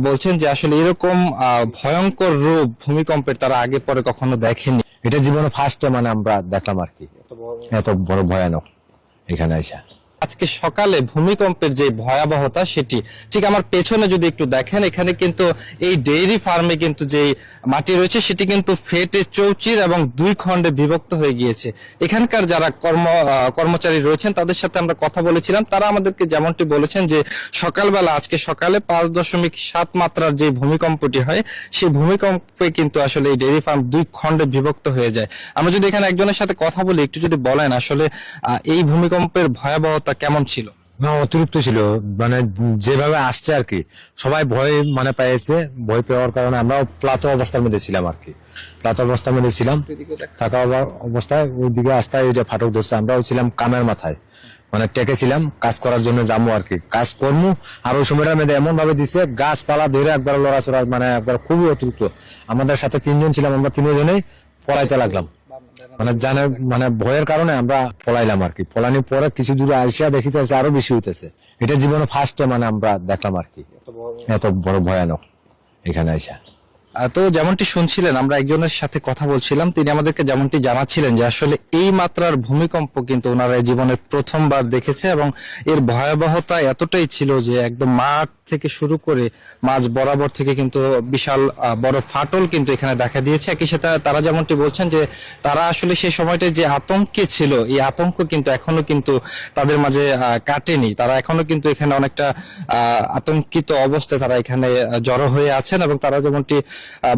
বলছেন যে আসলে এরকম ভয়ঙ্কর রূপ ভূমিকম্পের তারা আগে পরে কখনো দেখেনি। এটা জীবনে ফার্স্ট মানে আমরা দেখলাম আর কি, এত বড় ভয়ানক এখানে এসে। আজকে সকালে ভূমিকম্পের যে ভয়াবহতা সেটি ঠিক আমার পেছনে যদি একটু দেখেন, এখানে কিন্তু এই ডেইরি ফার্মে কিন্তু যে মাটি রয়েছে সেটি কিন্তু ফেটে চৌচির এবং দুই খণ্ডে বিভক্ত হয়ে গিয়েছে। এখানকার যারা কর্মচারী রয়েছেন তাদের সাথে আমরা কথা বলেছিলাম, তারা আমাদেরকে যেমনটি বলেছেন যে সকালবেলা আজকে সকালে 5.7 মাত্রার যে ভূমিকম্পটি হয় সেই ভূমিকম্পে কিন্তু আসলে এই ডেইরি ফার্ম দুই খণ্ডে বিভক্ত হয়ে যায়। আমরা যদি এখানে একজনের সাথে কথা বলি, একটু যদি বলেন আসলে এই ভূমিকম্পের ভয়াবহতা কেমন ছিল? না, অতিরিক্ত ছিল, মানে যেভাবে আসছে আর কি সবাই ভয় মানে পেয়েছে। ভয় পাওয়ার কারণে আমরা প্লাত অবস্থার মধ্যে ছিলাম আর কি, প্লাত অবস্থার মধ্যে ছিলাম। থাকা অবস্থায় ওইদিকে আস্তায় ওইটা ফাটক ধরছে, আমরাও ছিলাম কামের মাথায়, মানে টেকে ছিলাম কাজ করার জন্য যাবো আর কি, কাজ করবো। আর ওই সময়টার মধ্যে এমন ভাবে দিছে গাছপালা ধরে একবার লড়াচড়া, মানে একবার খুবই অতিরিক্ত। আমাদের সাথে 3 জন ছিলাম, আমরা 3 জনেই পলাইতে লাগলাম, মানে জানে মানে ভয়ের কারণে আমরা পলাইলাম আর কি। পলানির পরে কিছু দূর আসিয়া দেখিতেছে আরো বেশি হইতেছে। এটা জীবনে ফার্স্ট মানে আমরা দেখলাম আর কি, এত বড় ভয়ানক এখানে এসে। তো যেমনটি শুনছিলেন, আমরা একজনের সাথে কথা বলছিলাম, তিনি আমাদেরকে যেমনটি জানাচ্ছিলেন যে আসলে এই মাত্রার ভূমিকম্প কিন্তু ওনারা জীবনের প্রথমবার দেখেছে এবং এর ভয়াবহতা এতটাই ছিল যে একদম মাঠ থেকে শুরু করে মাঝ বরাবর থেকে কিন্তু বিশাল বড় ফাটল কিন্তু এখানে দেখা দিয়েছে। একই সাথে তারা যেমনটি বলছেন যে তারা আসলে সেই সময়টায় যে আতঙ্কে ছিল, এই আতঙ্ক কিন্তু এখনো কিন্তু তাদের মাঝে কাটেনি। তারা এখনো কিন্তু এখানে অনেকটা আতঙ্কিত অবস্থায় তারা এখানে জড়ো হয়ে আছেন এবং তারা যেমনটি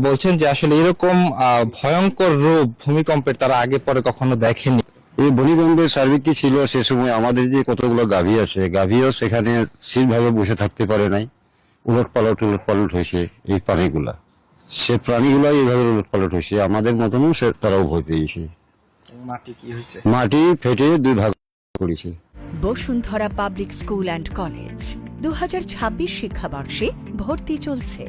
বলছেন যে আসলে এরকম ভয়ঙ্কর রূপ ভূমিকম্পের তারা আগে পরে কখনো দেখেনি। এই ভূমিকম্পের সার্বিক কি ছিল সে সময়, আমাদের যে কতগুলো গাভী আছে, গাভীও সেখানে স্থিরভাবে বসে থাকতে পারে নাই, উলট পালট হয়েছে এই প্রাণীগুলা। সে প্রাণীগুলা এইভাবে উলট পালট হয়েছে, আমাদের মতনও তারাও ভয় পেয়েছে। মাটি কি হয়েছে? মাটি ফেটে 2 ভাগ করেছে। Bashundhara public school and college 2026 শিক্ষাবর্ষে ভর্তি চলছে।